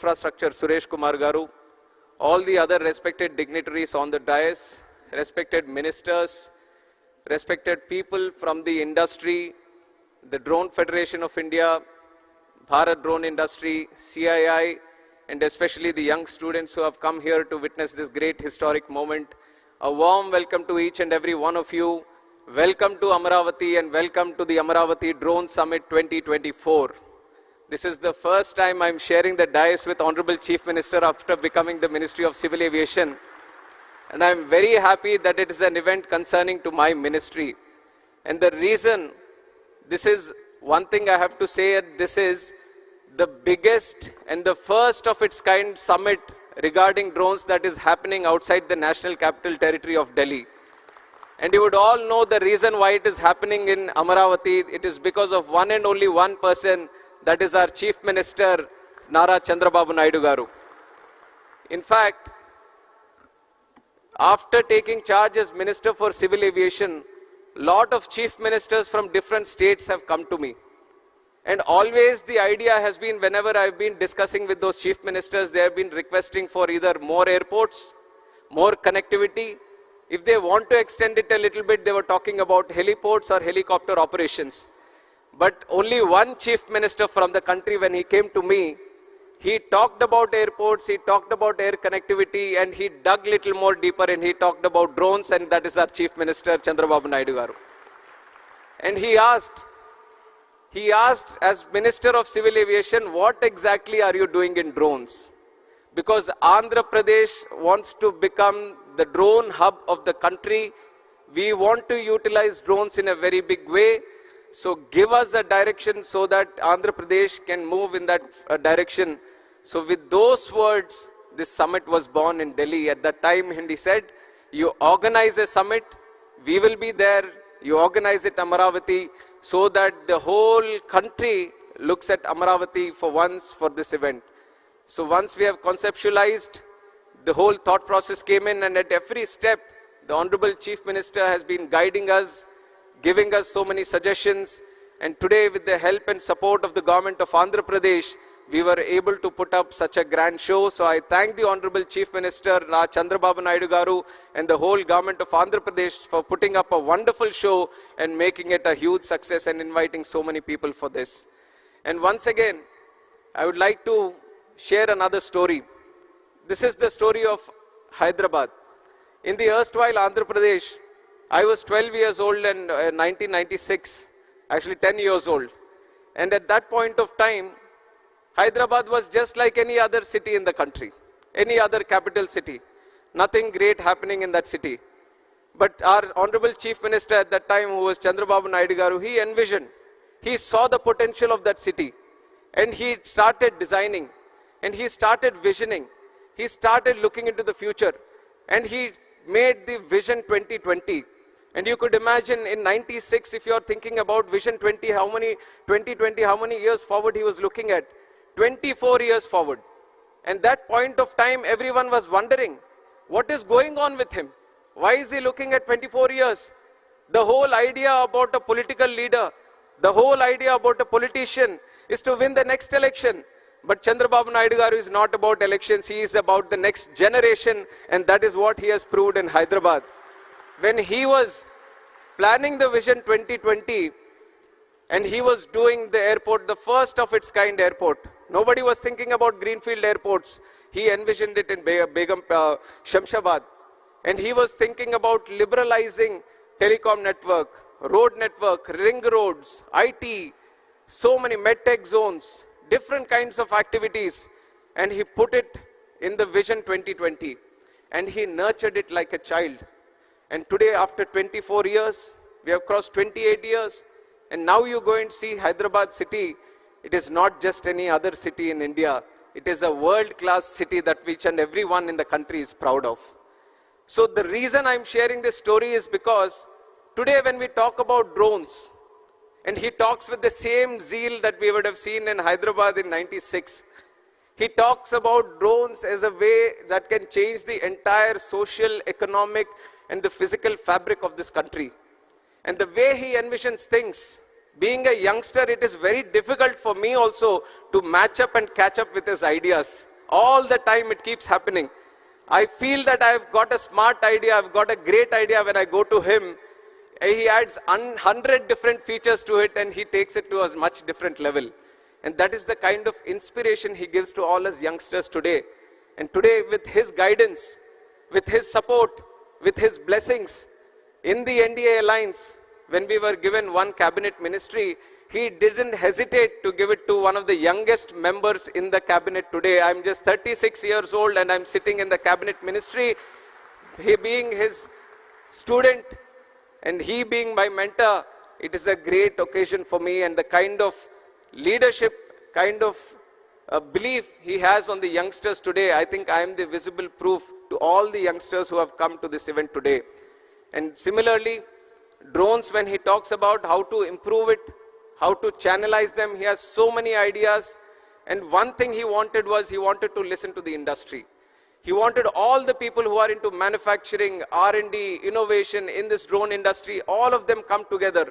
Infrastructure Suresh Kumar Garu, all the other respected dignitaries on the dais, respected ministers, respected people from the industry, the Drone Federation of India, Bharat Drone Industry, CII, and especially the young students who have come here to witness this great historic moment. A warm welcome to each and every one of you. Welcome to Amaravati and welcome to the Amaravati Drone Summit 2024. This is the first time I'm sharing the dais with Honorable Chief Minister after becoming the Ministry of Civil Aviation. And I'm very happy that it is an event concerning to my ministry. And the reason, this is one thing I have to say, this is the biggest and the first of its kind summit regarding drones that is happening outside the National Capital Territory of Delhi. And you would all know the reason why it is happening in Amaravati. It is because of one and only one person, that is our Chief Minister, Nara Chandrababu Naidu Garu. In fact, after taking charge as Minister for Civil Aviation, lot of Chief Ministers from different states have come to me. And always the idea has been, whenever I've been discussing with those Chief Ministers, they have been requesting for either more airports, more connectivity. If they want to extend it a little bit, they were talking about heliports or helicopter operations. But only one Chief Minister from the country, when he came to me, he talked about airports, he talked about air connectivity, and he dug little more deeper and he talked about drones, and that is our Chief Minister, Chandrababu Naidu Garu. And he asked as Minister of Civil Aviation, what exactly are you doing in drones? Because Andhra Pradesh wants to become the drone hub of the country. We want to utilize drones in a very big way. So give us a direction so that Andhra Pradesh can move in that direction. So with those words, this summit was born in Delhi. At that time, and he said, you organize a summit, we will be there. You organize it Amaravati, so that the whole country looks at Amaravati for once for this event. So once we have conceptualized, the whole thought process came in, and at every step, the Honorable Chief Minister has been guiding us, giving us so many suggestions. And today, with the help and support of the government of Andhra Pradesh, we were able to put up such a grand show. So I thank the Honorable Chief Minister, Chandrababu Naidu Garu, and the whole government of Andhra Pradesh for putting up a wonderful show and making it a huge success and inviting so many people for this. And once again, I would like to share another story. This is the story of Hyderabad. In the erstwhile Andhra Pradesh, I was 12 years old in 1996, actually 10 years old. And at that point of time, Hyderabad was just like any other city in the country, any other capital city. Nothing great happening in that city. But our Honorable Chief Minister at that time, who was Chandrababu Naidu Garu, he envisioned, he saw the potential of that city. And he started designing, and he started visioning. He started looking into the future. And he made the Vision 2020. And you could imagine in 96, if you're thinking about Vision 2020, how many years forward he was looking at? 24 years forward. And that point of time, everyone was wondering, what is going on with him? Why is he looking at 24 years? The whole idea about a political leader, the whole idea about a politician is to win the next election. But Chandrababu Naidu Garu is not about elections, he is about the next generation, and that is what he has proved in Hyderabad. When he was planning the Vision 2020, and he was doing the airport, the first of its kind airport. Nobody was thinking about greenfield airports. He envisioned it in Shamshabad. And he was thinking about liberalizing telecom network, road network, ring roads, IT, so many medtech zones, different kinds of activities. And he put it in the Vision 2020. And he nurtured it like a child. And today, after 24 years, we have crossed 28 years. And now you go and see Hyderabad city. It is not just any other city in India. It is a world-class city that each and everyone in the country is proud of. So the reason I'm sharing this story is because today when we talk about drones, and he talks with the same zeal that we would have seen in Hyderabad in 96, he talks about drones as a way that can change the entire social, economic, and the physical fabric of this country. And the way he envisions things, Being a youngster, it is very difficult for me also to match up and catch up with his ideas. All the time it keeps happening. I feel that I've got a smart idea, I've got a great idea. When I go to him, he adds 100 different features to it and he takes it to a much different level. And that is the kind of inspiration he gives to all us youngsters today. And today, with his guidance, with his support, with his blessings, in the NDA alliance, when we were given one cabinet ministry, he didn't hesitate to give it to one of the youngest members in the cabinet today. I'm just 36 years old and I'm sitting in the cabinet ministry. He being his student and he being my mentor, it is a great occasion for me, and the kind of leadership, kind of belief he has on the youngsters today, I think I am the visible proof to all the youngsters who have come to this event today. And similarly, drones, when he talks about how to improve it, how to channelize them, he has so many ideas. And one thing he wanted was, he wanted to listen to the industry. He wanted all the people who are into manufacturing, R&D, innovation in this drone industry, all of them come together.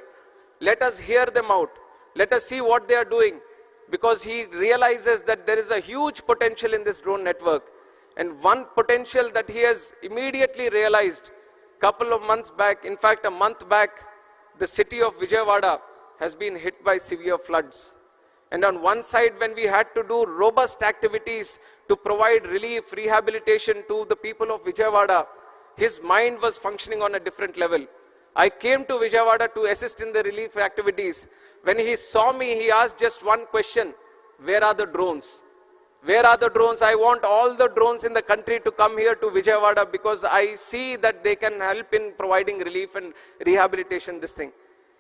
Let us hear them out. Let us see what they are doing. Because he realizes that there is a huge potential in this drone network. And one potential that he has immediately realized, couple of months back, in fact a month back, the city of Vijayawada has been hit by severe floods. And on one side, when we had to do robust activities to provide relief, rehabilitation to the people of Vijayawada, his mind was functioning on a different level. I came to Vijayawada to assist in the relief activities. When he saw me, he asked just one question: where are the drones? Where are the drones? I want all the drones in the country to come here to Vijayawada, because I see that they can help in providing relief and rehabilitation, this thing.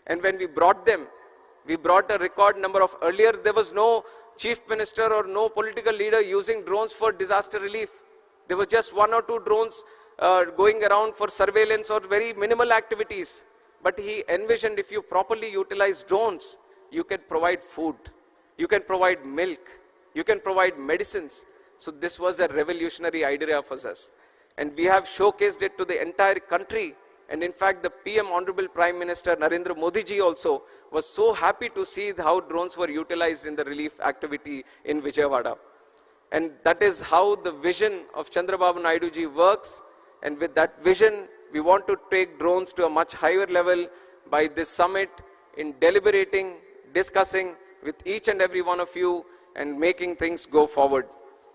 And when we brought them, we brought a record number of, earlier there was no chief minister or no political leader using drones for disaster relief. There was just one or two drones going around for surveillance or very minimal activities. But he envisioned, if you properly utilize drones, you can provide food, you can provide milk, you can provide medicines. So this was a revolutionary idea for us. And we have showcased it to the entire country. And in fact, the PM, Honorable Prime Minister Narendra Modi ji also was so happy to see how drones were utilized in the relief activity in Vijayawada. And that is how the vision of Chandrababu Naidu ji works. And with that vision, we want to take drones to a much higher level by this summit, in deliberating, discussing with each and every one of you and making things go forward.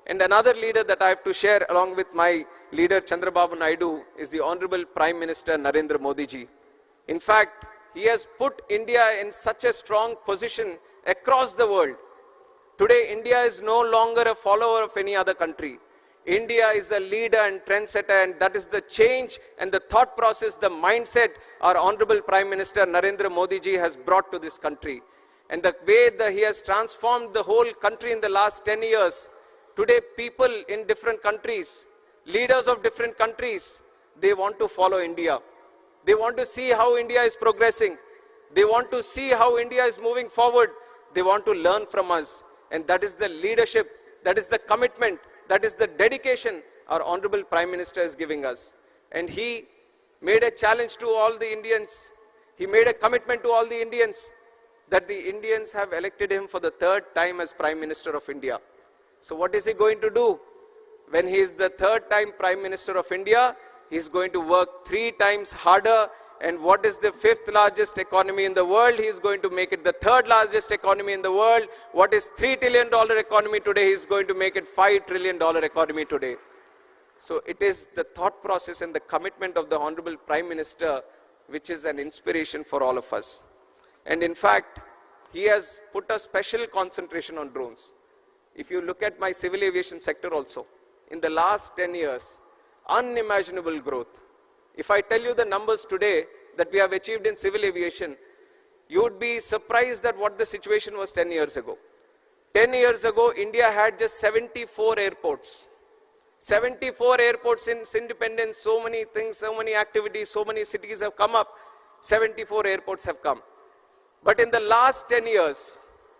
And another leader that I have to share along with my leader Chandrababu Naidu is the Honorable Prime Minister Narendra Modi ji. In fact, he has put India in such a strong position across the world. Today, India is no longer a follower of any other country. India is a leader and trendsetter, and that is the change and the thought process, the mindset our Honorable Prime Minister Narendra Modi ji has brought to this country. And the way that he has transformed the whole country in the last 10 years, today people in different countries, leaders of different countries, they want to follow India. They want to see how India is progressing. They want to see how India is moving forward. They want to learn from us. And that is the leadership, that is the commitment, that is the dedication our Honorable Prime Minister is giving us. And he made a challenge to all the Indians. He made a commitment to all the Indians that the Indians have elected him for the third time as Prime Minister of India. So what is he going to do? When he is the third time Prime Minister of India, he is going to work 3 times harder. And what is the 5th largest economy in the world? He is going to make it the 3rd largest economy in the world. What is $3 trillion economy today? He is going to make it $5 trillion economy today. So it is the thought process and the commitment of the Honorable Prime Minister which is an inspiration for all of us. And in fact, he has put a special concentration on drones. If you look at my civil aviation sector also, in the last 10 years, unimaginable growth. If I tell you the numbers today that we have achieved in civil aviation, you would be surprised at what the situation was 10 years ago. 10 years ago, India had just 74 airports. 74 airports in its independence, so many things, so many activities, so many cities have come up. 74 airports have come. But in the last 10 years,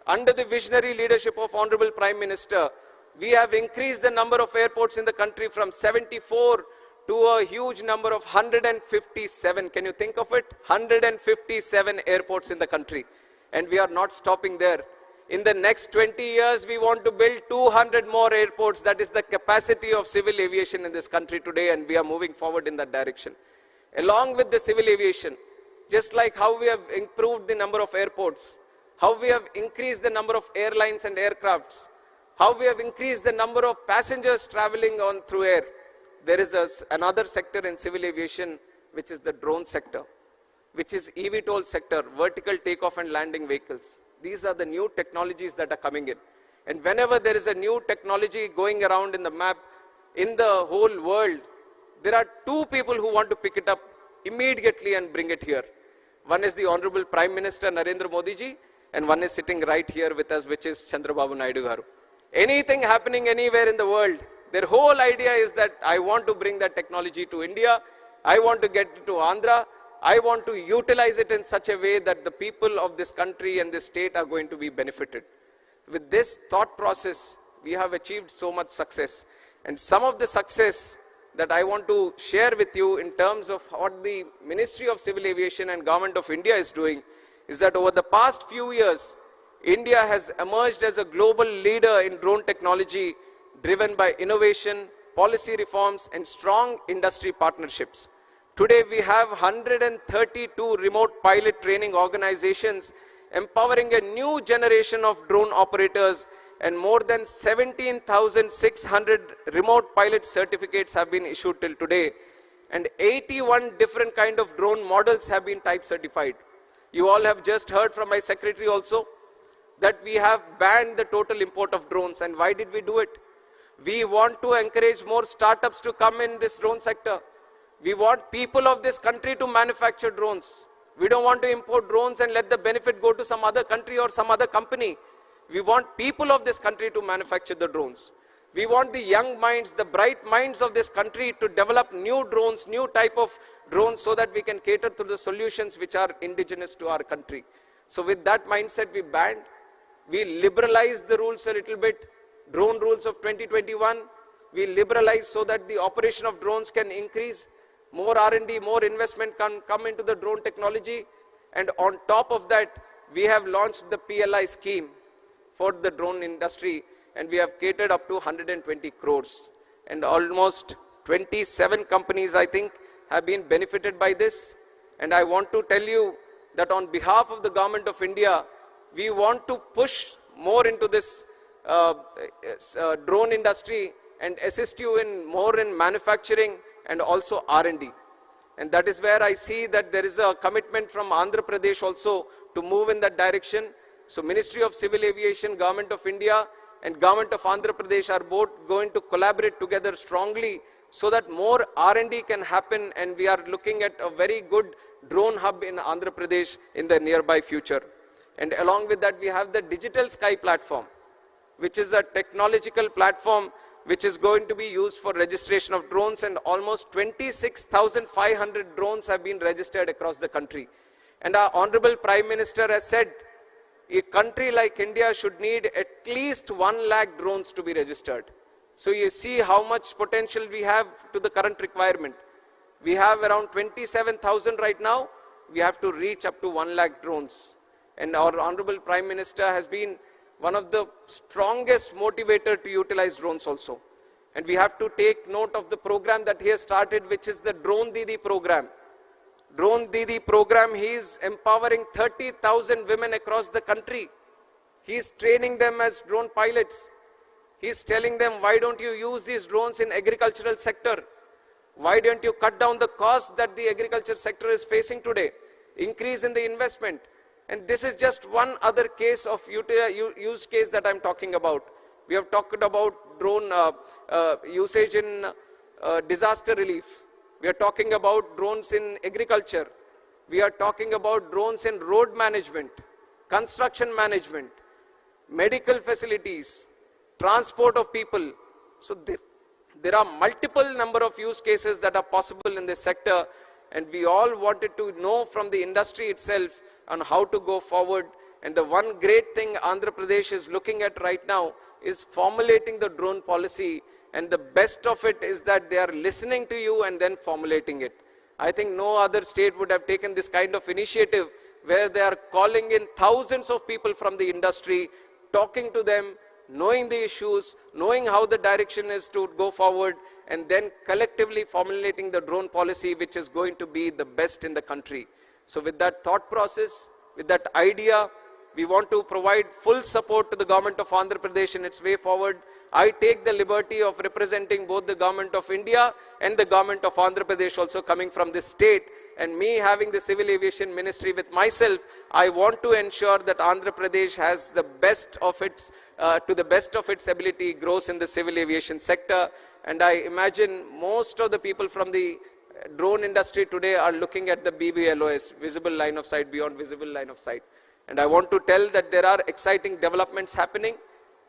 under the visionary leadership of Honorable Prime Minister, we have increased the number of airports in the country from 74 to a huge number of 157. Can you think of it? 157 airports in the country. And we are not stopping there. In the next 20 years, we want to build 200 more airports. That is the capacity of civil aviation in this country today, and we are moving forward in that direction. Along with the civil aviation, just like how we have improved the number of airports, how we have increased the number of airlines and aircrafts, how we have increased the number of passengers traveling on through air, there is another sector in civil aviation, which is the drone sector, which is eVTOL sector, vertical takeoff and landing vehicles. These are the new technologies that are coming in. And whenever there is a new technology going around in the map, in the whole world, there are two people who want to pick it up immediately and bring it here. One is the Honorable Prime Minister Narendra Modi ji, and one is sitting right here with us, which is Chandrababu Naidu garu. Anything happening anywhere in the world, their whole idea is that I want to bring that technology to India, I want to get it to Andhra, I want to utilize it in such a way that the people of this country and this state are going to be benefited. With this thought process, we have achieved so much success. And some of the success that I want to share with you in terms of what the Ministry of Civil Aviation and Government of India is doing is that over the past few years, India has emerged as a global leader in drone technology driven by innovation, policy reforms, and strong industry partnerships. Today, we have 132 remote pilot training organizations empowering a new generation of drone operators, and more than 17,600 remote pilot certificates have been issued till today, and 81 different kind of drone models have been type certified. You all have just heard from my secretary also that we have banned the total import of drones. And why did we do it? We want to encourage more startups to come in this drone sector. We want people of this country to manufacture drones. We don't want to import drones and let the benefit go to some other country or some other company. We want people of this country to manufacture the drones. We want the young minds, the bright minds of this country to develop new drones, new type of drones, so that we can cater to the solutions which are indigenous to our country. So with that mindset, we banned. We liberalized the rules a little bit. Drone rules of 2021, we liberalized so that the operation of drones can increase. More R&D, more investment can come into the drone technology. And on top of that, we have launched the PLI scheme for the drone industry, and we have catered up to 120 crores. And almost 27 companies, I think, have been benefited by this. And I want to tell you that on behalf of the Government of India, we want to push more into this drone industry and assist you in more in manufacturing and also R&D. And that is where I see that there is a commitment from Andhra Pradesh also to move in that direction. So Ministry of Civil Aviation, Government of India and Government of Andhra Pradesh are both going to collaborate together strongly so that more R&D can happen, and we are looking at a very good drone hub in Andhra Pradesh in the nearby future. And along with that, we have the Digital Sky platform, which is a technological platform which is going to be used for registration of drones, and almost 26,500 drones have been registered across the country. And our Honorable Prime Minister has said a country like India should need at least 1 lakh drones to be registered. So you see how much potential we have to the current requirement. We have around 27,000 right now. We have to reach up to 1 lakh drones. And our Honorable Prime Minister has been one of the strongest motivator to utilize drones also. And we have to take note of the program that he has started, which is the Drone Didi program. Drone Didi program, he is empowering 30,000 women across the country. He is training them as drone pilots. He is telling them, why don't you use these drones in agricultural sector? Why don't you cut down the cost that the agriculture sector is facing today? Increase in the investment. And this is just one other case of use case that I'm talking about. We have talked about drone usage in disaster relief. We are talking about drones in agriculture. We are talking about drones in road management, construction management, medical facilities, transport of people. So there are multiple number of use cases that are possible in this sector, and we all wanted to know from the industry itself on how to go forward. And the one great thing Andhra Pradesh is looking at right now is formulating the drone policy, and the best of it is that they are listening to you and then formulating it. I think no other state would have taken this kind of initiative where they are calling in thousands of people from the industry, talking to them, knowing the issues, knowing how the direction is to go forward, and then collectively formulating the drone policy which is going to be the best in the country. So with that thought process, with that idea, we want to provide full support to the government of Andhra Pradesh in its way forward. I take the liberty of representing both the government of India and the government of Andhra Pradesh also coming from this state. And me having the Civil Aviation Ministry with myself, I want to ensure that Andhra Pradesh has the best of its, to the best of its ability, grows in the civil aviation sector. And I imagine most of the people from the drone industry today are looking at the BVLOS, visible line of sight, beyond visible line of sight. And I want to tell that there are exciting developments happening.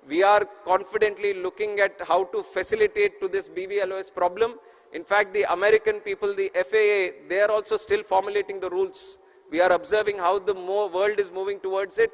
We are confidently looking at how to facilitate to this BVLOS problem. In fact, the American people, the FAA, they are also still formulating the rules. We are observing how the world is moving towards it.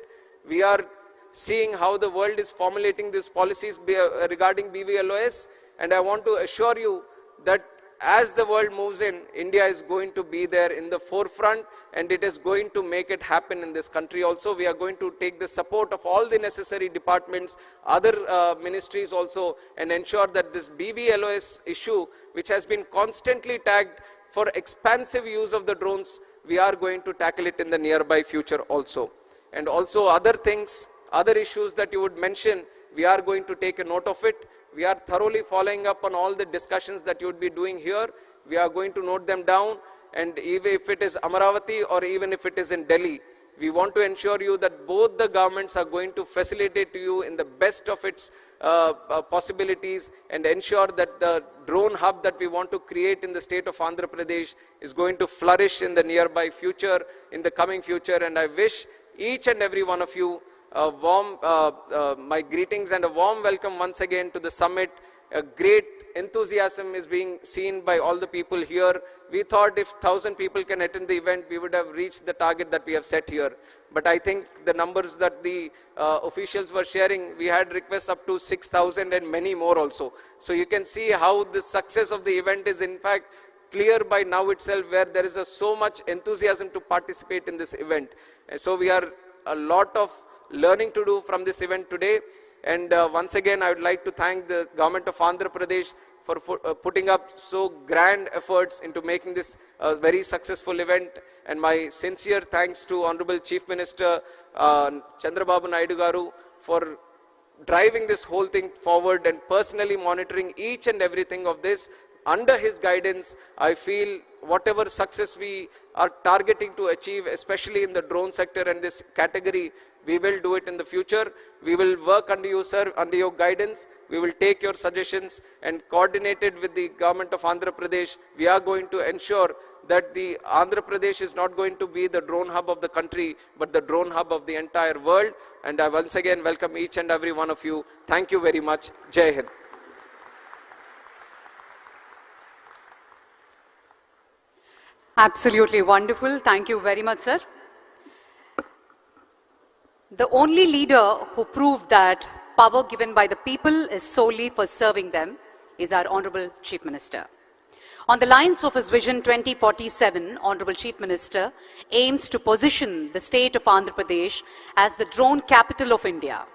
We are seeing how the world is formulating these policies regarding BVLOS. And I want to assure you that as the world moves in, India is going to be there in the forefront, and it is going to make it happen in this country also. We are going to take the support of all the necessary departments, other ministries also, and ensure that this BVLOS issue, which has been constantly tagged for expansive use of the drones, we are going to tackle it in the nearby future also. And also other things, other issues that you would mention, we are going to take a note of it. We are thoroughly following up on all the discussions that you would be doing here. We are going to note them down, and even if it is Amaravati or even if it is in Delhi, we want to ensure you that both the governments are going to facilitate to you in the best of its possibilities, and ensure that the drone hub that we want to create in the state of Andhra Pradesh is going to flourish in the nearby future, in the coming future. And I wish each and every one of you a warm, my greetings and a warm welcome once again to the summit. A great enthusiasm is being seen by all the people here. We thought if 1,000 people can attend the event, we would have reached the target that we have set here. But I think the numbers that the officials were sharing, we had requests up to 6,000 and many more also. So you can see how the success of the event is in fact clear by now itself, where there is so much enthusiasm to participate in this event. And so we are a lot of learning to do from this event today. And once again, I would like to thank the government of Andhra Pradesh for putting up so grand efforts into making this a very successful event. And my sincere thanks to Honorable Chief Minister Chandrababu Naidu Garu for driving this whole thing forward and personally monitoring each and everything of this. Under his guidance, I feel whatever success we are targeting to achieve, especially in the drone sector and this category, we will do it in the future. We will work under you, sir, under your guidance. We will take your suggestions, and coordinated with the government of Andhra Pradesh, we are going to ensure that the Andhra Pradesh is not going to be the drone hub of the country, but the drone hub of the entire world. And I once again welcome each and every one of you. Thank you very much. Jai Hind. Absolutely wonderful. Thank you very much, sir. The only leader who proved that power given by the people is solely for serving them is our Honorable Chief Minister. On the lines of his Vision 2047, Honorable Chief Minister aims to position the state of Andhra Pradesh as the drone capital of India.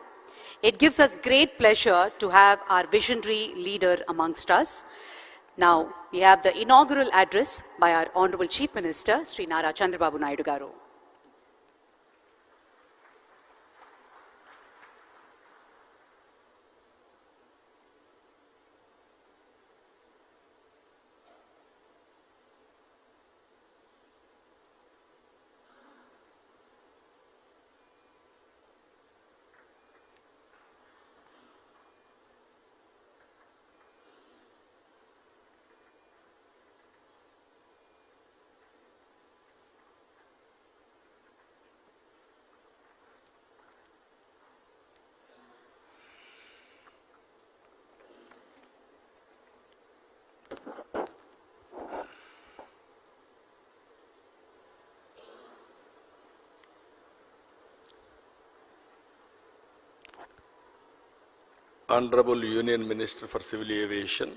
It gives us great pleasure to have our visionary leader amongst us. Now, we have the inaugural address by our Honorable Chief Minister, Sri Nara Chandrababu Naidu Garu. Honorable Union Minister for Civil Aviation,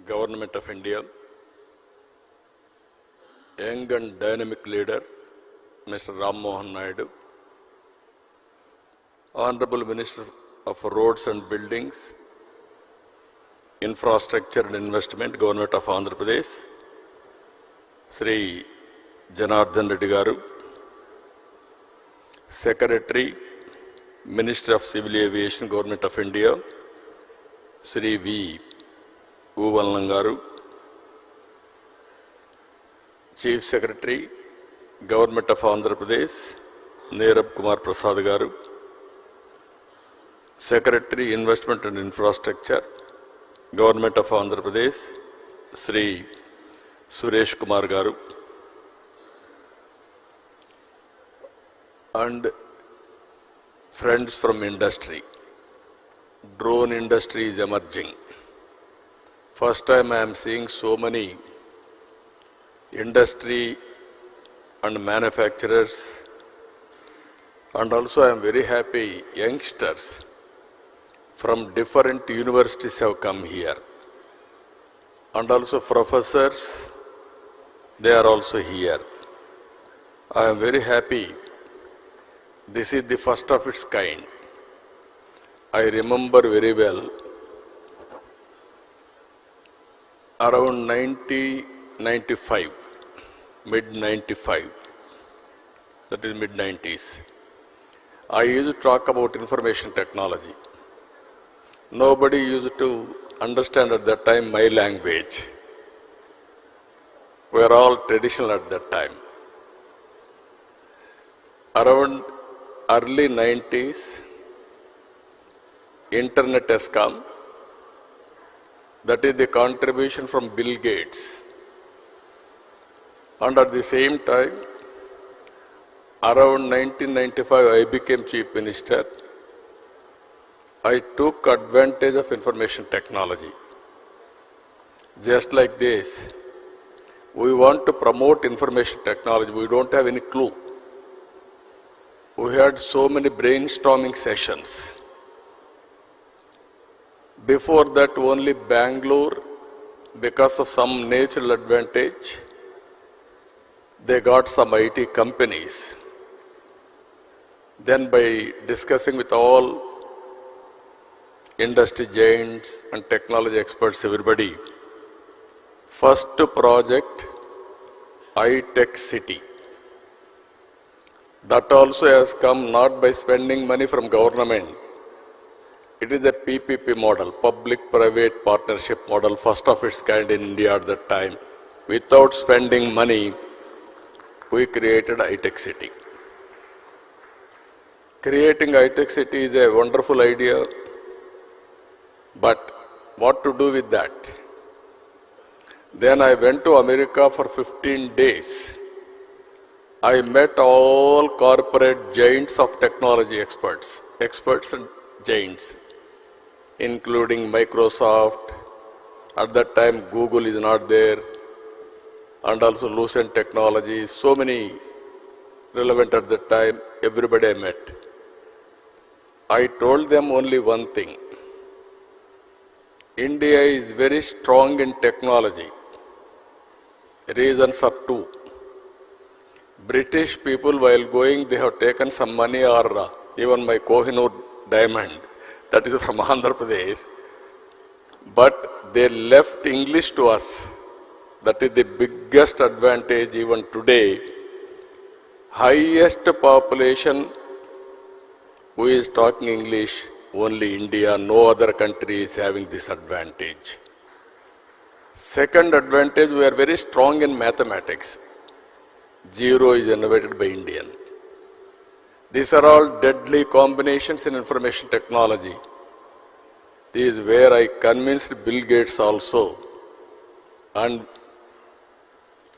Government of India, young and dynamic leader, Mr. Ram Mohan Naidu, Honorable Minister of Roads and Buildings, Infrastructure and Investment, Government of Andhra Pradesh, Sri Janardhan Reddy Garu, Secretary, Minister of Civil Aviation, Government of India, Sri V. Uvallan Garu, Chief Secretary, Government of Andhra Pradesh, Neerab Kumar Prasad Garu, Secretary, Investment and Infrastructure, Government of Andhra Pradesh, Sri Suresh Kumar Garu, and friends from industry. Drone industry is emerging. First time I am seeing so many industry and manufacturers, and also I am very happy youngsters from different universities have come here, and also professors, they are also here. I am very happy. This is the first of its kind. I remember very well, around 1995, mid-95, that is mid-90s, I used to talk about information technology. Nobody used to understand at that time my language. We were all traditional at that time. Around early 90s, Internet has come. That is the contribution from Bill Gates. And at the same time, around 1995, I became Chief Minister. I took advantage of information technology. Just like this, we want to promote information technology. We don't have any clue. We had so many brainstorming sessions. Before that, only Bangalore, because of some natural advantage, they got some IT companies. Then by discussing with all industry giants and technology experts, everybody, first project, iTech City. That also has come not by spending money from government. It is a PPP model, public-private partnership model, first of its kind in India at that time. Without spending money, we created iTech City. Creating iTech City is a wonderful idea, but what to do with that? Then I went to America for 15 days. I met all corporate giants of technology experts and giants, including Microsoft. At that time, Google is not there, and also Lucent Technologies, so many relevant at that time, everybody I met. I told them only one thing. India is very strong in technology. Reasons are two. British people, while going, they have taken some money, or even my Kohinoor diamond, that is from Andhra Pradesh, but they left English to us. That is the biggest advantage even today. Highest population who is talking English, only India, no other country is having this advantage. Second advantage, we are very strong in mathematics. Zero is innovated by Indian. These are all deadly combinations in information technology. This is where I convinced Bill Gates also and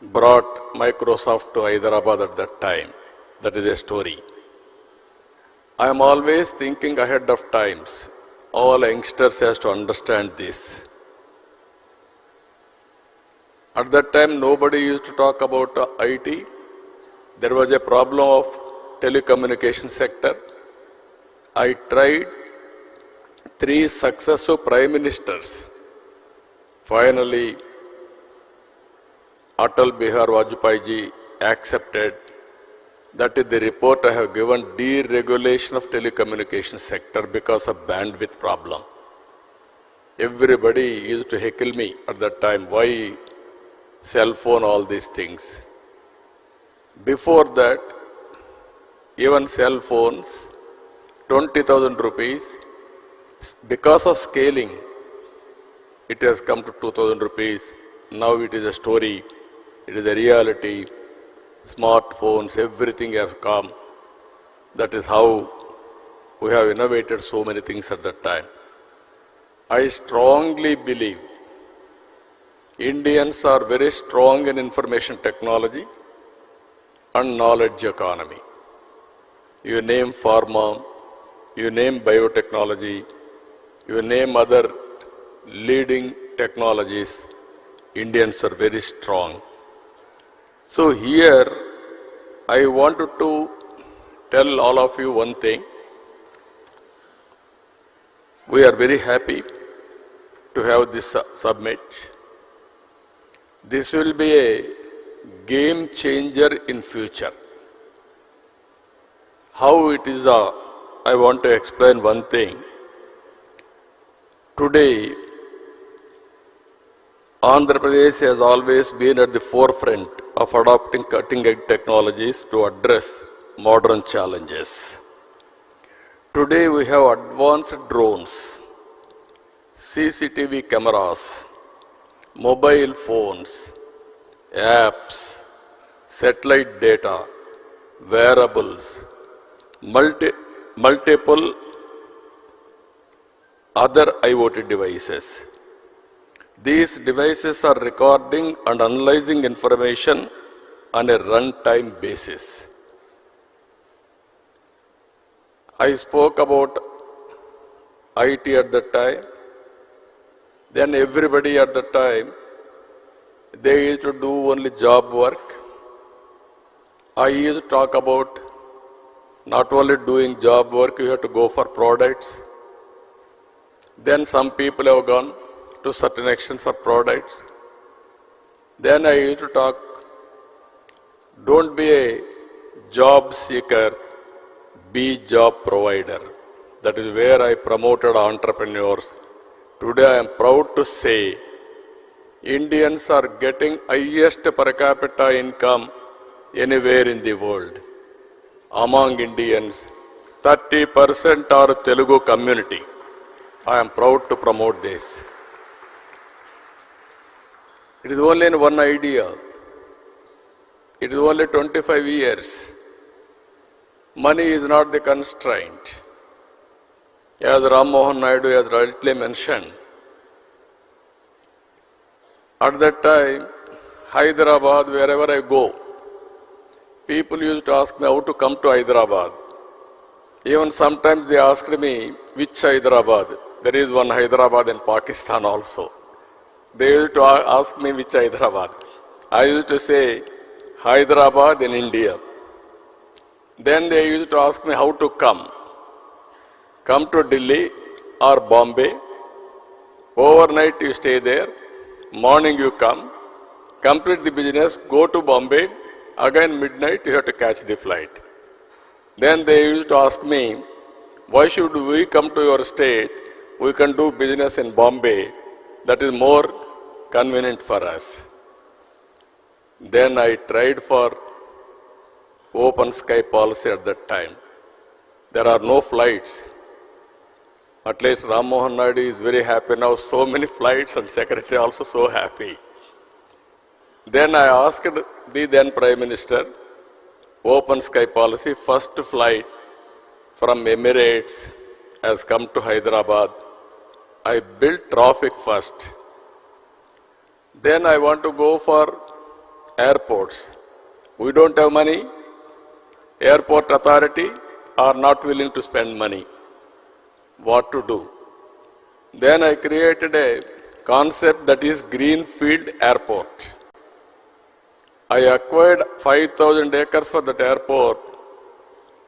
brought Microsoft to Hyderabad at that time. That is a story. I am always thinking ahead of times. All youngsters has to understand this. At that time, nobody used to talk about IT. There was a problem of telecommunication sector. I tried 3 successive prime ministers. Finally, Atal Bihar Vajpayee ji accepted, That is the report I have given, deregulation of telecommunication sector because of bandwidth problem. Everybody used to heckle me at that time, why cell phone, all these things. Before that, even cell phones, 20,000 rupees, because of scaling, it has come to 2,000 rupees. Now it is a story, it is a reality. Smartphones, everything has come. That is how we have innovated so many things at that time. I strongly believe Indians are very strong in information technology and knowledge economy. You name pharma, you name biotechnology, you name other leading technologies, Indians are very strong. So here, I wanted to tell all of you one thing. We are very happy to have this summit. This will be a game changer in future. How it is, I want to explain one thing. Today, Andhra Pradesh has always been at the forefront of adopting cutting-edge technologies to address modern challenges. Today we have advanced drones, CCTV cameras, mobile phones, apps, satellite data, wearables, multiple other IoT devices. These devices are recording and analyzing information on a runtime basis. I spoke about IT at that time. Then everybody at that time, they used to do only job work. I used to talk about not only doing job work, you have to go for products. Then some people have gone to certain extent for products. Then I used to talk, don't be a job seeker, be job provider. That is where I promoted entrepreneurs. Today I am proud to say, Indians are getting highest per capita income anywhere in the world. Among Indians, 30% are Telugu community. I am proud to promote this. It is only in one idea. It is only 25 years. Money is not the constraint. As Ram Mohan Naidu has rightly mentioned, at that time, Hyderabad, wherever I go, people used to ask me how to come to Hyderabad. Even sometimes they asked me, which Hyderabad? There is one Hyderabad in Pakistan also. They used to ask me which Hyderabad. I used to say, Hyderabad in India. Then they used to ask me how to come. Come to Delhi or Bombay. Overnight you stay there. Morning you come. Complete the business, go to Bombay. Again midnight you have to catch the flight. Then they used to ask me, why should we come to your state? We can do business in Bombay. That is more convenient for us. Then I tried for open sky policy at that time. There are no flights. At least Ram Mohan Naidu is very happy now. So many flights and secretary also so happy. Then I asked the then Prime Minister, open sky policy, first flight from Emirates has come to Hyderabad. I built traffic first. Then I want to go for airports. We don't have money. Airport authority are not willing to spend money. What to do? Then I created a concept that is Greenfield Airport. I acquired 5,000 acres for that airport.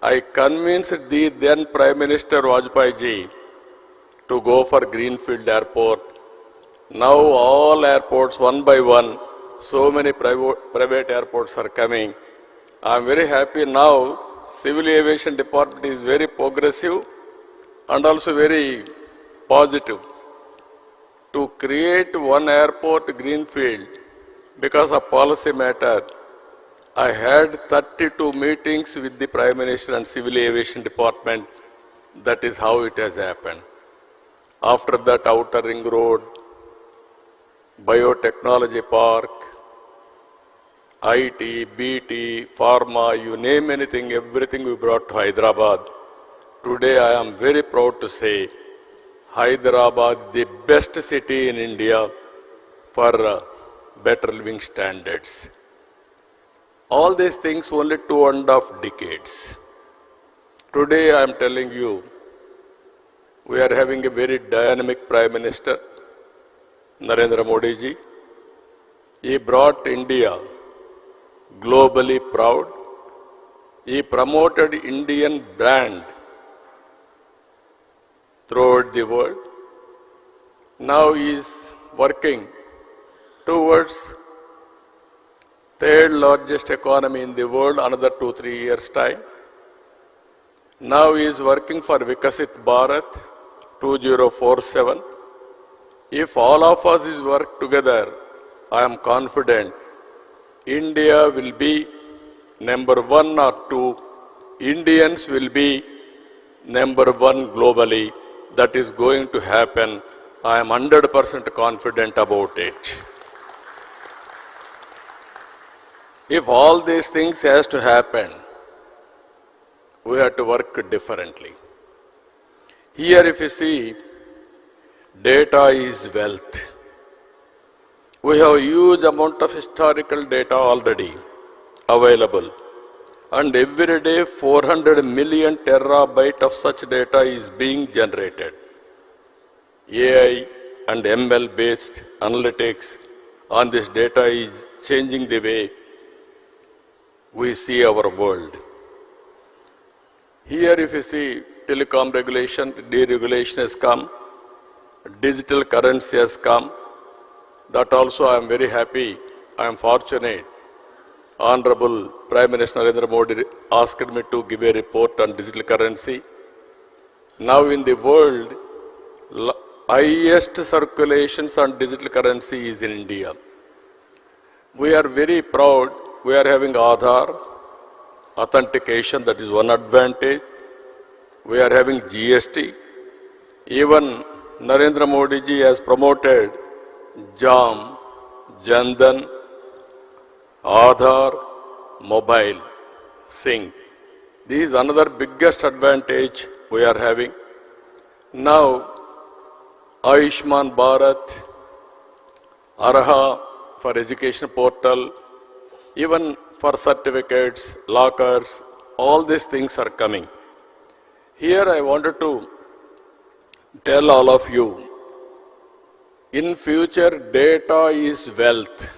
I convinced the then Prime Minister Vajpayee ji to go for Greenfield Airport. Now all airports, one by one, so many private airports are coming. I am very happy now. Civil Aviation Department is very progressive and also very positive to create one airport greenfield because of policy matter. I had 32 meetings with the Prime Minister and Civil Aviation Department. That is how it has happened. After that, Outer Ring Road, Biotechnology Park, IT, BT, Pharma, you name anything, everything we brought to Hyderabad. Today I am very proud to say Hyderabad is the best city in India for better living standards. All these things only 2.5 decades. Today I am telling you, we are having a very dynamic Prime Minister, Narendra Modi ji. He brought India globally proud. He promoted Indian brand throughout the world. Now he is working towards third largest economy in the world, another 2-3 years' time. Now he is working for Vikasit Bharat 2047. If all of us is work together, I am confident India will be number 1 or 2. Indians will be number 1 globally. That is going to happen. I am 100% confident about it. If all these things has to happen, we have to work differently. Here if you see, data is wealth. We have a huge amount of historical data already available. And every day 400 million terabyte of such data is being generated. AI and ML based analytics on this data is changing the way we see our world. Here if you see, telecom regulation, deregulation has come, digital currency has come. That also I am very happy, I am fortunate. Honorable Prime Minister Narendra Modi asked me to give a report on digital currency. Now in the world, highest circulations on digital currency is in India. We are very proud, we are having Aadhaar, authentication, that is one advantage. We are having GST. Even Narendra Modi ji has promoted JAM, Jandan, Aadhaar, mobile, sync. This is another biggest advantage we are having. Now, Ayushman Bharat, Arha for education portal, even for certificates, lockers, all these things are coming. Here I wanted to tell all of you, in future data is wealth.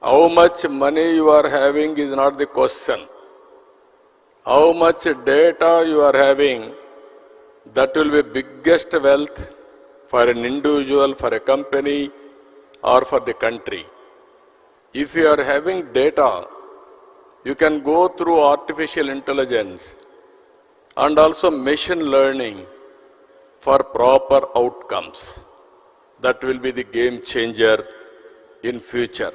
How much money you are having is not the question. How much data you are having, that will be biggest wealth for an individual, for a company, or for the country. If you are having data, you can go through artificial intelligence and also machine learning for proper outcomes. That will be the game changer in future,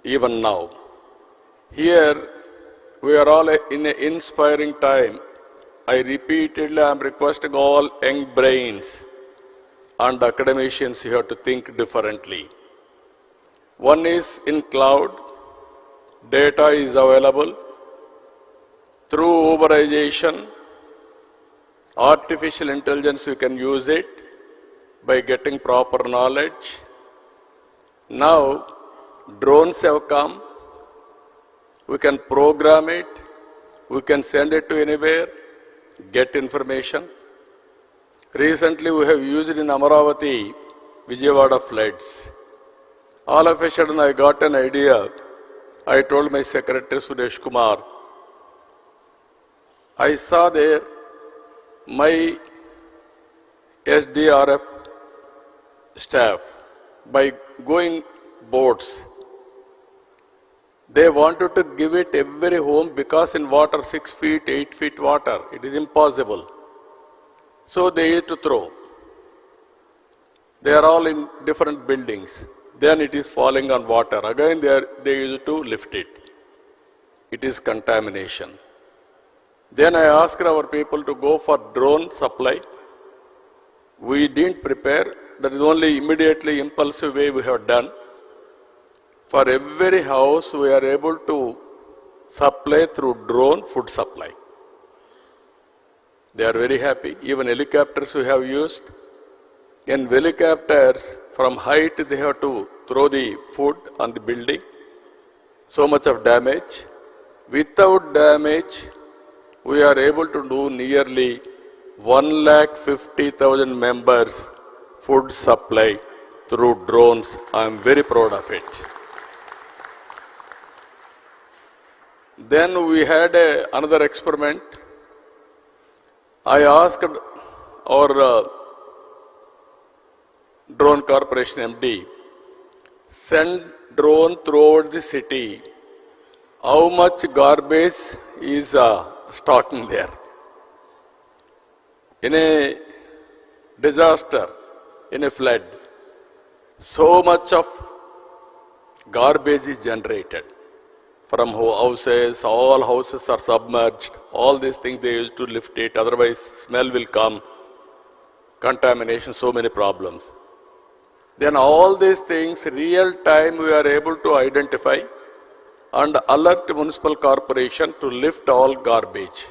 even now. Here, we are all in an inspiring time. I repeatedly am requesting all young brains and academicians here to think differently. One is in cloud, data is available. Through Uberization, artificial intelligence, we can use it by getting proper knowledge. Now, drones have come. We can program it. We can send it to anywhere, get information. Recently, we have used it in Amaravati, Vijayawada floods. All of a sudden, I got an idea. I told my secretary, Suresh Kumar, I saw there my SDRF staff, by going boats, They wanted to give it every home because in water 6 feet, 8 feet water, it is impossible. So they used to throw. They are all in different buildings. Then it is falling on water. Again they used to lift it. It is contamination. Then I asked our people to go for drone supply. We didn't prepare. That is only immediately impulsive way we have done. For every house we are able to supply through drone food supply. They are very happy. Even helicopters we have used. In helicopters, from height they have to throw the food on the building. So much of damage. Without damage, we are able to do nearly 150,000 members food supply through drones. I am very proud of it. Then we had another experiment. I asked our drone corporation MD, send drone throughout the city. How much garbage is stocking there? In a disaster, in a flood, so much of garbage is generated. From houses, all houses are submerged. All these things they used to lift it, otherwise smell will come, contamination, so many problems. Then all these things, real time we are able to identify and alert municipal corporation to lift all garbage.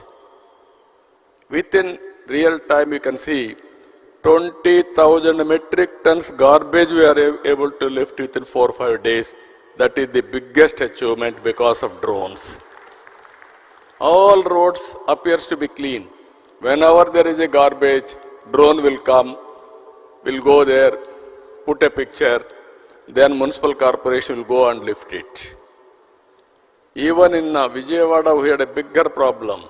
Within real time you can see 20,000 metric tons garbage we are able to lift within 4 or 5 days. That is the biggest achievement because of drones. All roads appears to be clean. Whenever there is a garbage, drone will come, will go there, put a picture, then municipal corporation will go and lift it. Even in Vijayawada we had a bigger problem.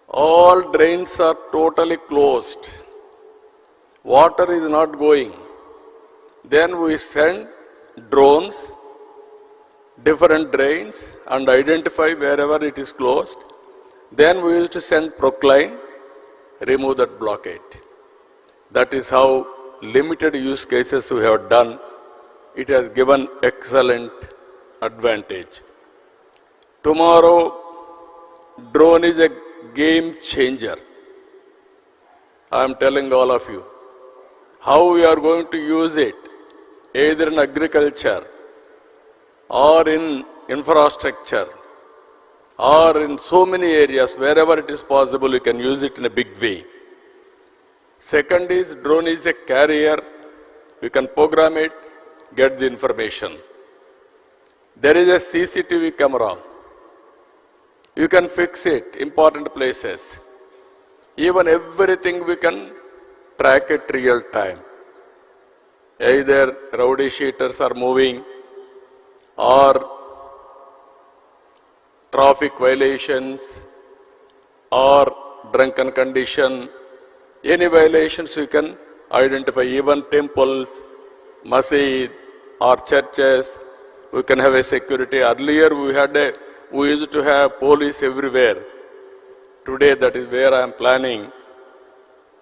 All drains are totally closed. Water is not going. Then we send drones, different drains, and identify wherever it is closed. Then we used to send Procline, remove that blockade. That is how limited use cases we have done. It has given excellent advantage. Tomorrow, drone is a game changer. I am telling all of you how we are going to use it, either in agriculture or in infrastructure or in so many areas. Wherever it is possible, you can use it in a big way. Second is, drone is a carrier. You can program it, get the information. There is a CCTV camera. You can fix it, important places. Even everything we can track it real time. Either rowdy sheeters are moving or traffic violations or drunken condition. Any violations you can identify. Even temples, masjid or churches, we can have a security. Earlier we used to have police everywhere. Today that is where I am planning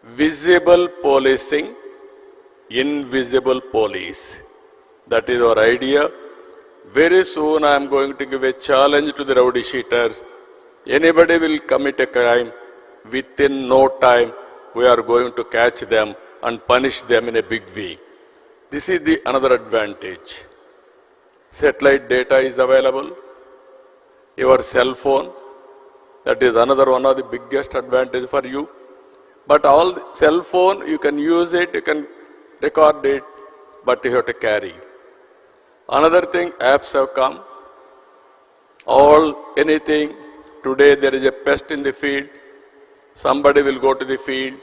visible policing, invisible police. That is our idea. Very soon I am going to give a challenge to the rowdy sheeters. Anybody will commit a crime, within no time we are going to catch them and punish them in a big way. This is the another advantage. Satellite data is available. Your cell phone, that is another one of the biggest advantage for you. But all the cell phone, you can use it, you can record it, but you have to carry. Another thing, apps have come. Anything, today there is a pest in the field, somebody will go to the field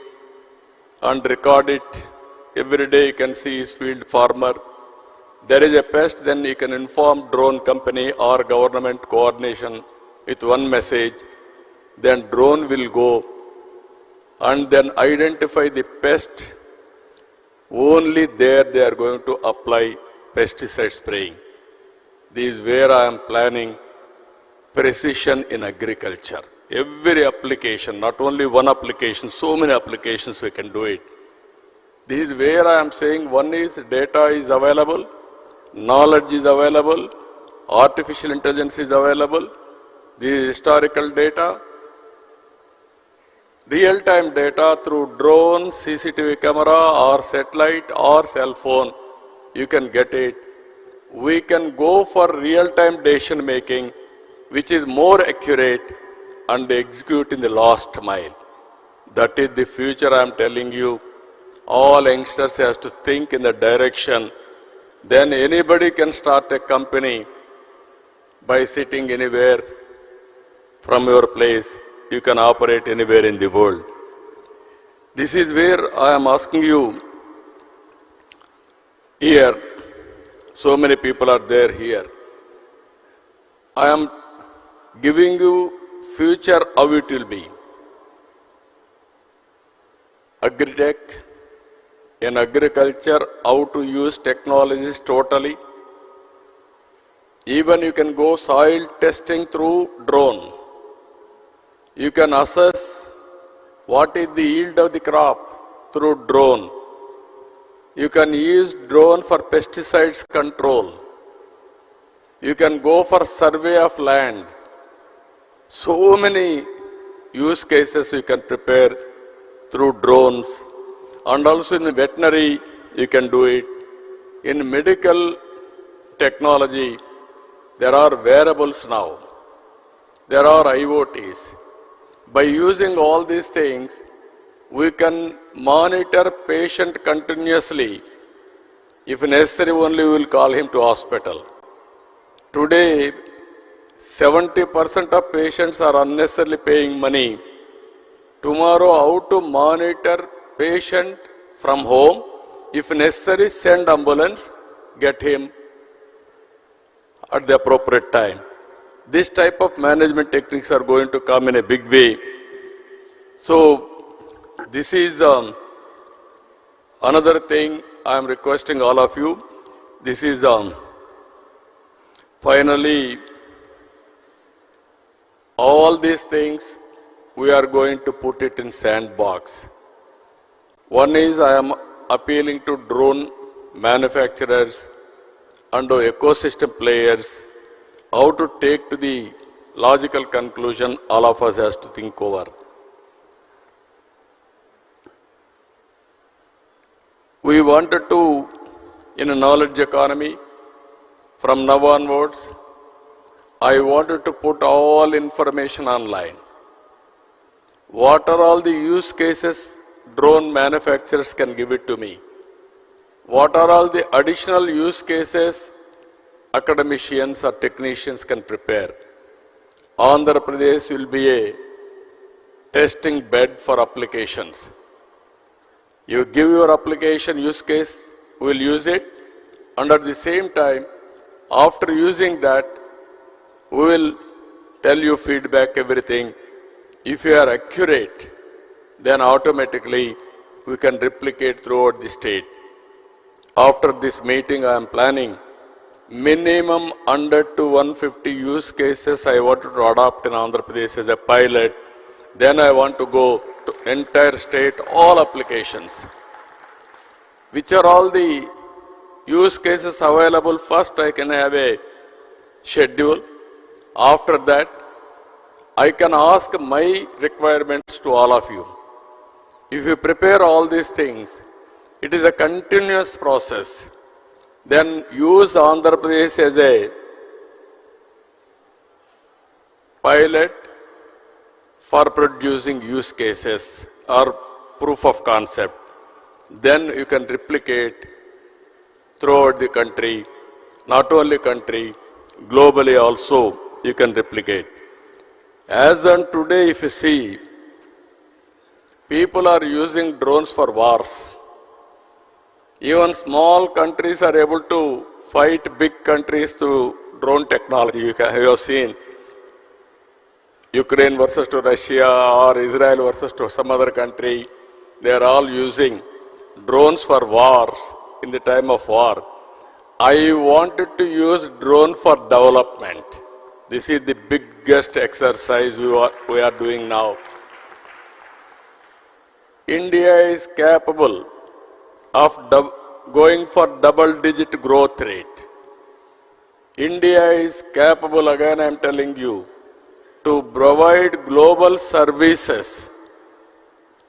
and record it. Every day you can see his field farmer. There is a pest, then you can inform drone company or government coordination with one message. Then drone will go and then identify the pest. Only there they are going to apply pesticide spraying. This is where I am planning precision in agriculture. Every application, not only one application, so many applications we can do it. This is where I am saying one is data is available, knowledge is available, artificial intelligence is available, this is historical data, real-time data through drone, CCTV camera or satellite or cell phone, you can get it. We can go for real-time decision making, which is more accurate and execute in the last mile. That is the future I am telling you. All youngsters have to think in the direction. Then anybody can start a company by sitting anywhere from your place. You can operate anywhere in the world. This is where I am asking you here. So many people are there here. I am giving you future how it will be. Agritech, in agriculture, how to use technologies totally. Even you can go soil testing through drone. You can assess what is the yield of the crop through drone. You can use drone for pesticides control. You can go for survey of land. So many use cases you can prepare through drones. And also in veterinary, you can do it. In medical technology, there are wearables now. There are IoTs. By using all these things, we can monitor patient continuously. If necessary, only we will call him to hospital. Today, 70% of patients are unnecessarily paying money. Tomorrow, how to monitor patient from home? If necessary, send ambulance, get him at the appropriate time. This type of management techniques are going to come in a big way. So, this is another thing I am requesting all of you. This is finally all these things we are going to put it in sandbox. One is I am appealing to drone manufacturers and ecosystem players how to take to the logical conclusion all of us has to think over. We wanted to, in a knowledge economy, from now onwards, I wanted to put all information online. What are all the use cases drone manufacturers can give it to me? What are all the additional use cases academicians or technicians can prepare? Andhra Pradesh will be a testing bed for applications. You give your application use case, we will use it, and at the same time, after using that, we will tell you feedback, everything. If you are accurate, then automatically we can replicate throughout the state. After this meeting, I am planning minimum 100 to 150 use cases I wanted to adopt in Andhra Pradesh as a pilot. Then I want to go to entire state, all applications. Which are all the use cases available? First, I can have a schedule. After that, I can ask my requirements to all of you. If you prepare all these things, it is a continuous process. Then use Andhra Pradesh as a pilot for producing use cases or proof of concept. Then you can replicate throughout the country, not only country, globally also you can replicate. As on today, if you see, people are using drones for wars. Even small countries are able to fight big countries through drone technology. You have seen Ukraine versus to Russia or Israel versus to some other country. They are all using drones for wars in the time of war. I wanted to use drone for development. This is the biggest exercise we are doing now. India is capable of going for double-digit growth rate. India is capable, again I am telling you, to provide global services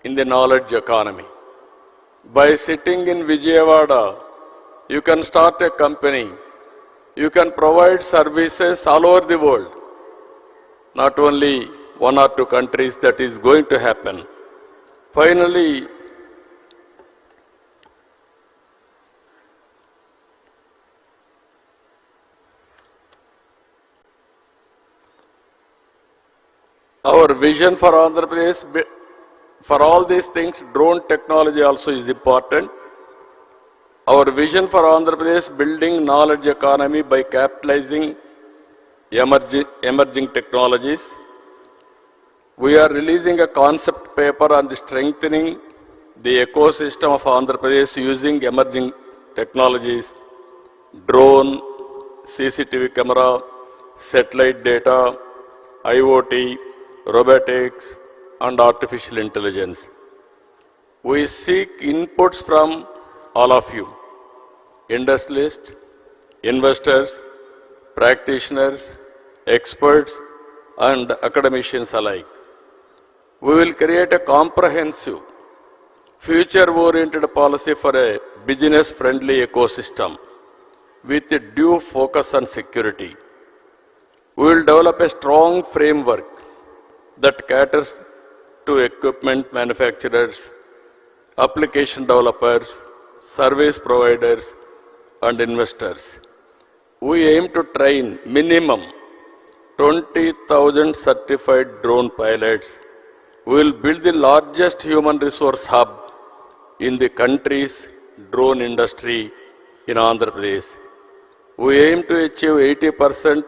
in the knowledge economy. By sitting in Vijayawada, you can start a company. You can provide services all over the world. Not only one or two countries, that is going to happen. Finally, our vision for Andhra Pradesh, for all these things, drone technology also is important. Our vision for Andhra Pradesh, building knowledge economy by capitalizing emerging technologies. We are releasing a concept paper on the strengthening the ecosystem of Andhra Pradesh using emerging technologies, drone, CCTV camera, satellite data, IoT, robotics, and artificial intelligence. We seek inputs from all of you, industrialists, investors, practitioners, experts, and academicians alike. We will create a comprehensive, future-oriented policy for a business-friendly ecosystem with a due focus on security. We will develop a strong framework that caters to equipment manufacturers, application developers, service providers, and investors. We aim to train minimum 20,000 certified drone pilots. We will build the largest human resource hub in the country's drone industry in Andhra Pradesh. We aim to achieve 80%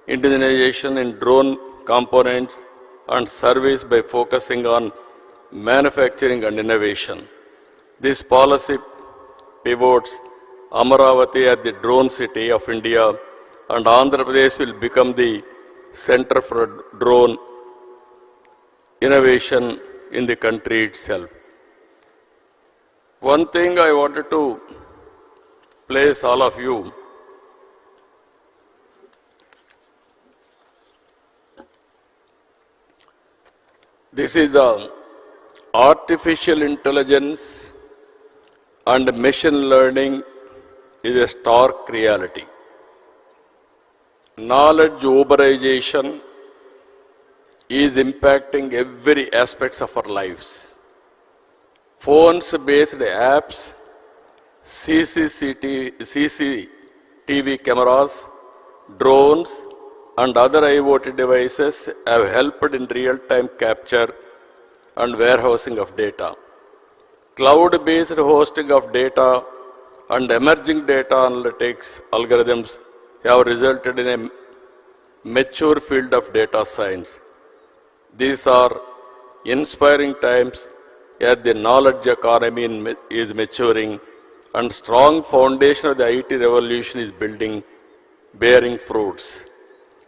indigenization in drone components and service by focusing on manufacturing and innovation. This policy pivots Amaravati as the drone city of India, and Andhra Pradesh will become the center for drone innovation in the country itself. One thing I wanted to place all of you, this is the artificial intelligence and machine learning is a stark reality. Knowledge uberization is impacting every aspect of our lives. Phones-based apps, CCTV cameras, drones, and other IoT devices have helped in real-time capture and warehousing of data. Cloud-based hosting of data and emerging data analytics algorithms have resulted in a mature field of data science. These are inspiring times as the knowledge economy is maturing and strong foundation of the IT revolution is bearing fruits.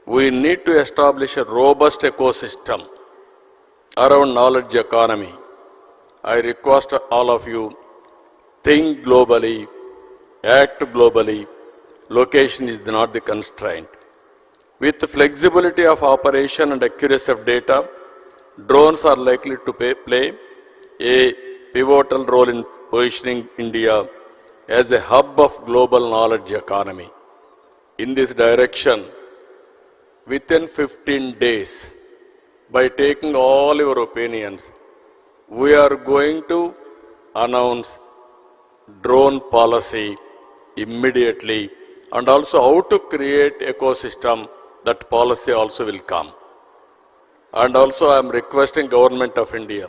We need to establish a robust ecosystem around knowledge economy. I request all of you, think globally, act globally. Location is not the constraint. With the flexibility of operation and accuracy of data, drones are likely to play a pivotal role in positioning India as a hub of global knowledge economy. In this direction, within 15 days, by taking all your opinions, we are going to announce drone policy immediately, and also how to create ecosystem. That policy also will come. And also I am requesting Government of India.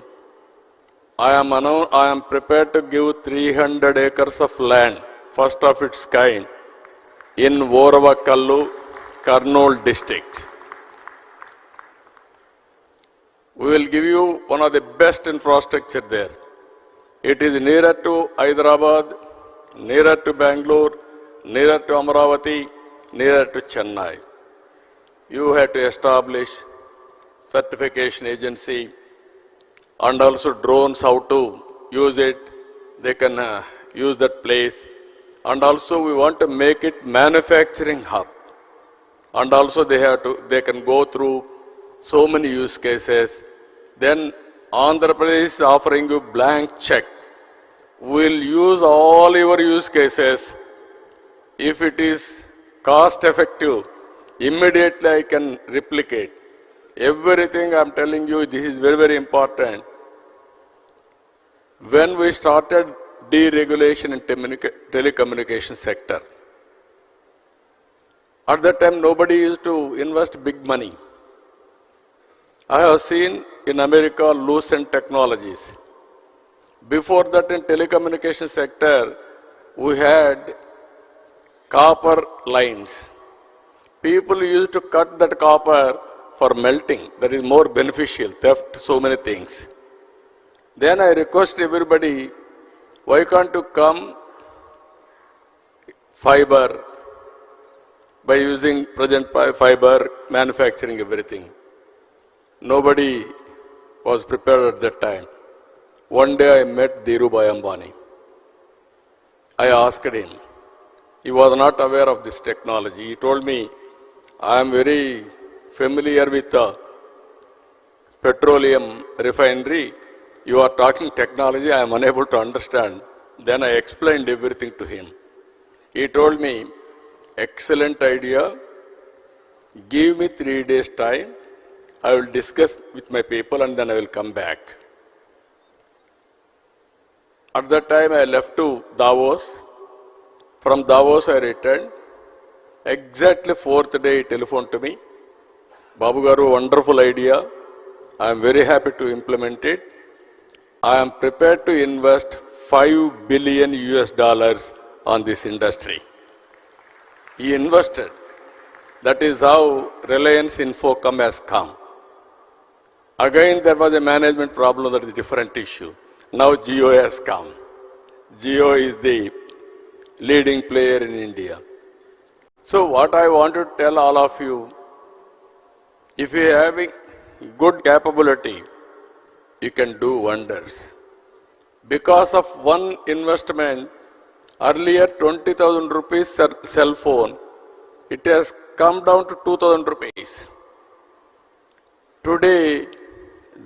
I am prepared to give 300 acres of land, first of its kind, in Voravakallu, Kurnool district. We will give you one of the best infrastructure there. It is nearer to Hyderabad, nearer to Bangalore, nearer to Amaravati, nearer to Chennai. You had to establish certification agency and also drones, how to use it. They can use that place. And also we want to make it manufacturing hub. And also they can go through so many use cases. Then Andhra Pradesh is offering you blank check. We'll use all your use cases. If it is cost effective, immediately I can replicate. Everything I'm telling you, this is very, very important. When we started deregulation in telecommunication sector, at that time nobody used to invest big money. I have seen in America Lucent Technologies. Before that in telecommunication sector, we had copper lines. People used to cut that copper for melting. That is more beneficial, theft, so many things. Then I request everybody, why can't you come fiber by using present fiber, manufacturing everything. Nobody was prepared at that time. One day I met Dhirubhai Ambani. I asked him. He was not aware of this technology. He told me, I am very familiar with petroleum refinery. You are talking technology, I am unable to understand. Then I explained everything to him. He told me, excellent idea. Give me 3 days time. I will discuss with my people and then I will come back. At that time I left to Davos. From Davos I returned. Exactly 4th day he telephoned to me. Babu Garu, wonderful idea. I am very happy to implement it. I am prepared to invest $5 billion on this industry. He invested. That is how Reliance Infocom has come. Again, there was a management problem, that is a different issue. Now Jio has come. Jio is the leading player in India. So what I want to tell all of you, if you are having good capability, you can do wonders. Because of one investment, earlier 20,000 rupees cell phone, it has come down to 2,000 rupees. Today,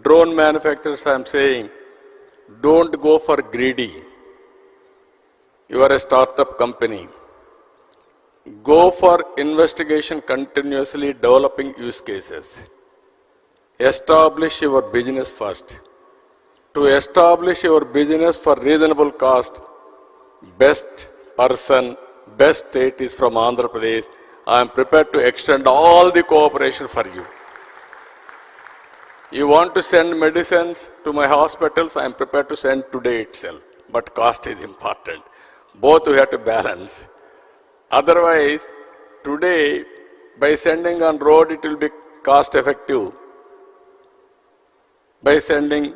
drone manufacturers, I am saying, don't go for greedy. You are a startup company. Go for investigation, continuously developing use cases. Establish your business first. To establish your business for reasonable cost, best person, best state is from Andhra Pradesh. I am prepared to extend all the cooperation for you. You want to send medicines to my hospitals, I am prepared to send today itself. But cost is important. Both we have to balance. Otherwise, today, by sending on road, it will be cost effective. By sending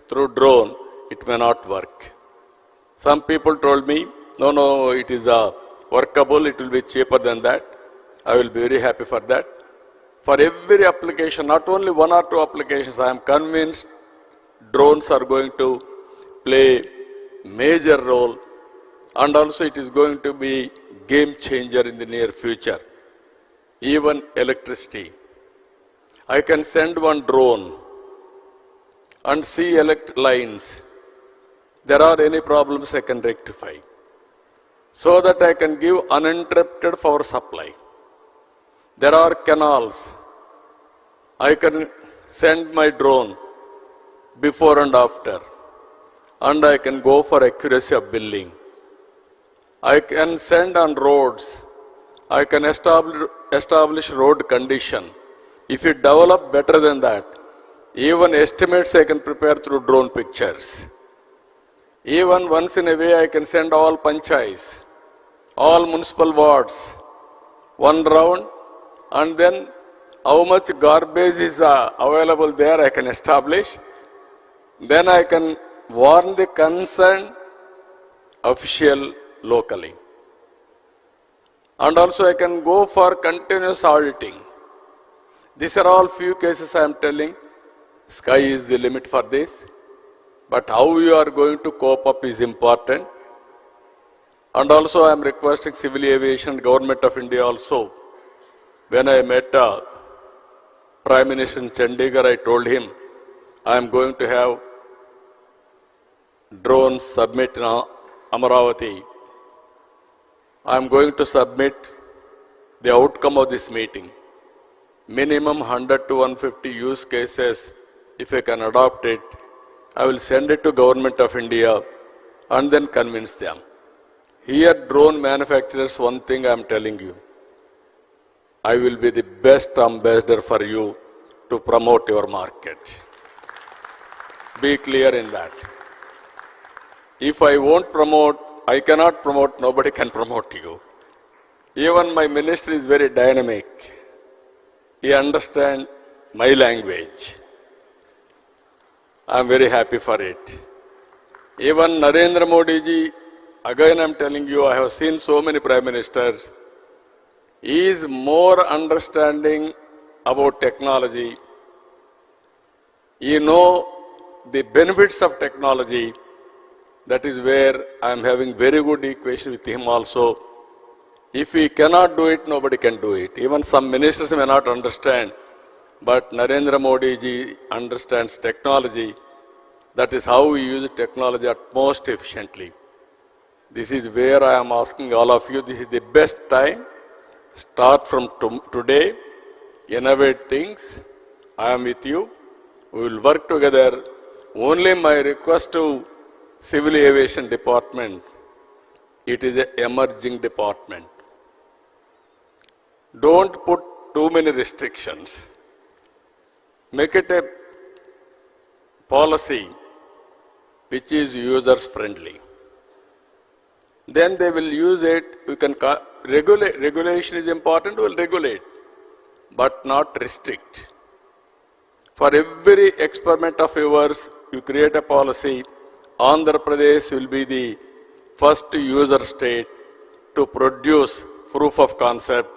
through drone, it may not work. Some people told me, no, it is workable, it will be cheaper than that. I will be very happy for that. For every application, not only 1 or 2 applications, I am convinced drones are going to play major role, and also it is going to be game changer in the near future. Even electricity. I can send one drone and see electric lines. There are any problems I can rectify, so that I can give uninterrupted power supply. There are canals. I can send my drone before and after, and I can go for accuracy of billing. I can send on roads. I can establish road condition. If you develop better than that, even estimates I can prepare through drone pictures. Even once in a way I can send all panchayats, all municipal wards, one round, and then how much garbage is available there I can establish. Then I can warn the concerned official locally. And also I can go for continuous auditing. These are all few cases I am telling. Sky is the limit for this. But how you are going to cope up is important. And also I am requesting Civil Aviation, Government of India also. When I met Prime Minister in Chandigarh, I told him, I am going to have drones submit in Amaravati. I am going to submit the outcome of this meeting. Minimum 100 to 150 use cases, if I can adopt it, I will send it to Government of India and then convince them. Here, drone manufacturers, one thing I am telling you, I will be the best ambassador for you to promote your market. Be clear in that. If I won't promote, I cannot promote, nobody can promote you. Even my minister is very dynamic. He understands my language. I am very happy for it. Even Narendra Modi ji, again I am telling you, I have seen so many prime ministers. He is more understanding about technology. You know the benefits of technology. That is where I am having very good equation with him also. If he cannot do it, nobody can do it. Even some ministers may not understand, but Narendra Modi ji understands technology. That is how we use technology at most efficiently. This is where I am asking all of you, this is the best time. Start from today, innovate things. I am with you. We will work together. Only my request to Civil Aviation Department, it is an emerging department. Don't put too many restrictions. Make it a policy which is users friendly. Then they will use it. We can regulate. Regulation is important, we will regulate, but not restrict. For every experiment of yours, you create a policy. Andhra Pradesh will be the first user state to produce proof of concept,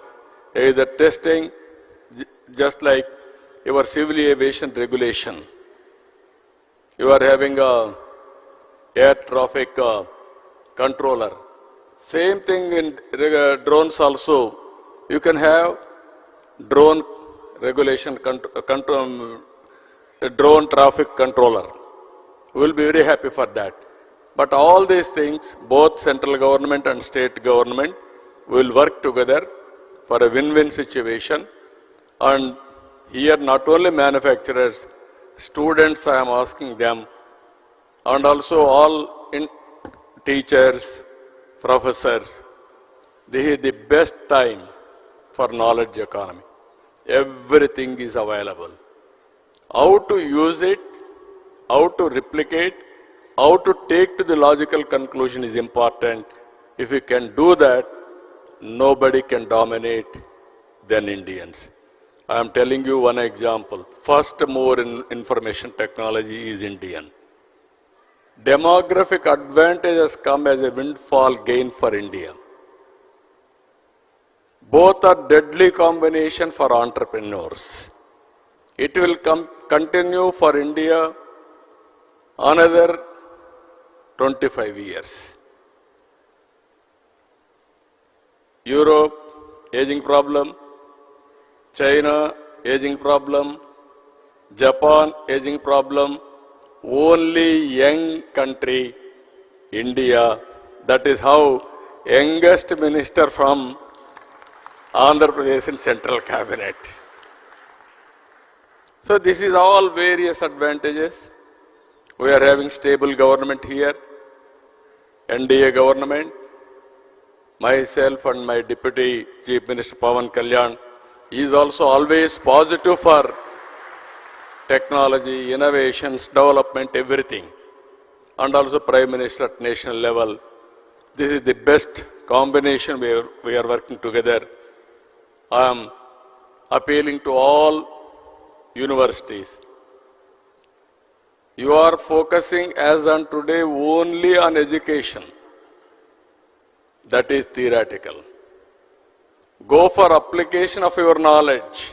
either testing, just like your civil aviation regulation. You are having a air traffic controller. Same thing in drones also. You can have drone regulation, drone traffic controller. We will be very happy for that. But all these things, both central government and state government will work together for a win-win situation. And here not only manufacturers, students I am asking them, and also all teachers, professors, this is the best time for knowledge economy. Everything is available. How to use it, how to replicate, how to take to the logical conclusion is important. If we can do that, nobody can dominate than Indians. I am telling you one example. First mover in information technology is Indian. Demographic advantage has come as a windfall gain for India. Both are deadly combination for entrepreneurs. It will continue for India another 25 years. Europe, aging problem. China, aging problem. Japan, aging problem. Only young country, India. That is how youngest minister from Andhra Pradesh in central cabinet. So this is all various advantages. We are having stable government here, NDA government. Myself and my Deputy Chief Minister Pawankalyan is also always positive for technology, innovations, development, everything. And also Prime Minister at national level. This is the best combination we are working together. I am appealing to all universities. You are focusing as on today only on education. That is theoretical. Go for application of your knowledge.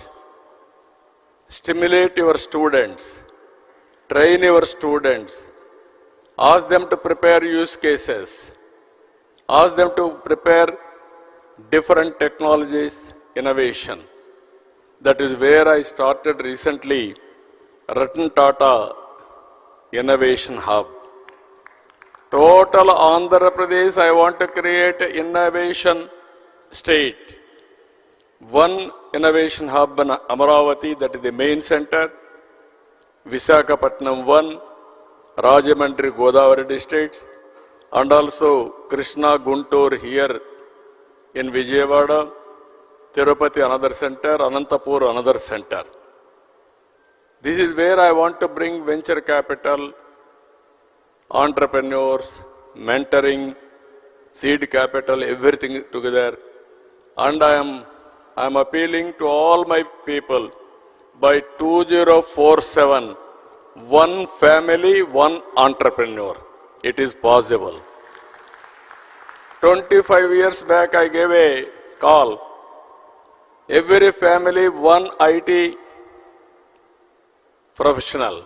Stimulate your students. Train your students. Ask them to prepare use cases. Ask them to prepare different technologies, innovation. That is where I started recently, Ratan Tata Innovation Hub. Total Andhra Pradesh, I want to create an innovation state. One innovation hub in Amaravati, that is the main center. Visakhapatnam 1, Rajamandri, Godavari districts, and also Krishna, Guntur here in Vijayawada, Tirupati another center, Anantapur another center. This is where I want to bring venture capital, entrepreneurs, mentoring, seed capital, everything together. And I am appealing to all my people, by 2047, one family, one entrepreneur. It is possible. 25 years back, I gave a call. Every family, one IT professional.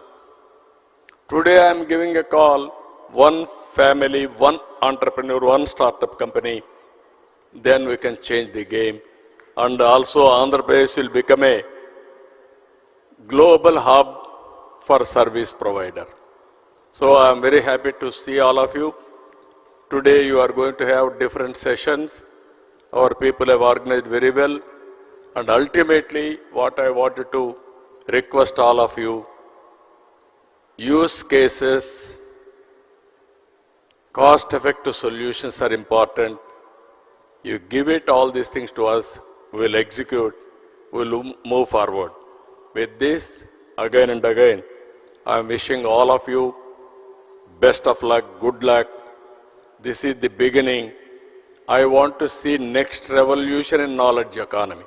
Today, I am giving a call, one family, one entrepreneur, one startup company. Then we can change the game. And also, Andhra Pradesh will become a global hub for service provider. So I am very happy to see all of you. Today you are going to have different sessions. Our people have organized very well. And ultimately, what I wanted to request all of you, use cases, cost-effective solutions are important. You give it all these things to us, we will execute, we will move forward. With this, again and again, I am wishing all of you best of luck, good luck. This is the beginning. I want to see next revolution in knowledge economy.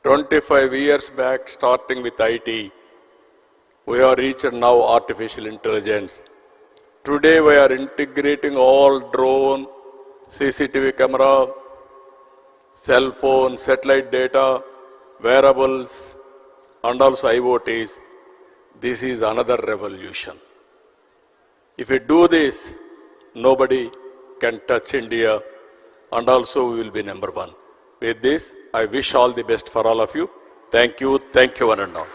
25 years back, starting with IT, we have reached now artificial intelligence. Today we are integrating all drone, CCTV camera, cell phone, satellite data, wearables, and also IoTs. This is another revolution. If we do this, nobody can touch India, and also we will be number one. With this, I wish all the best for all of you. Thank you one and all.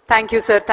Thank you, sir. Thank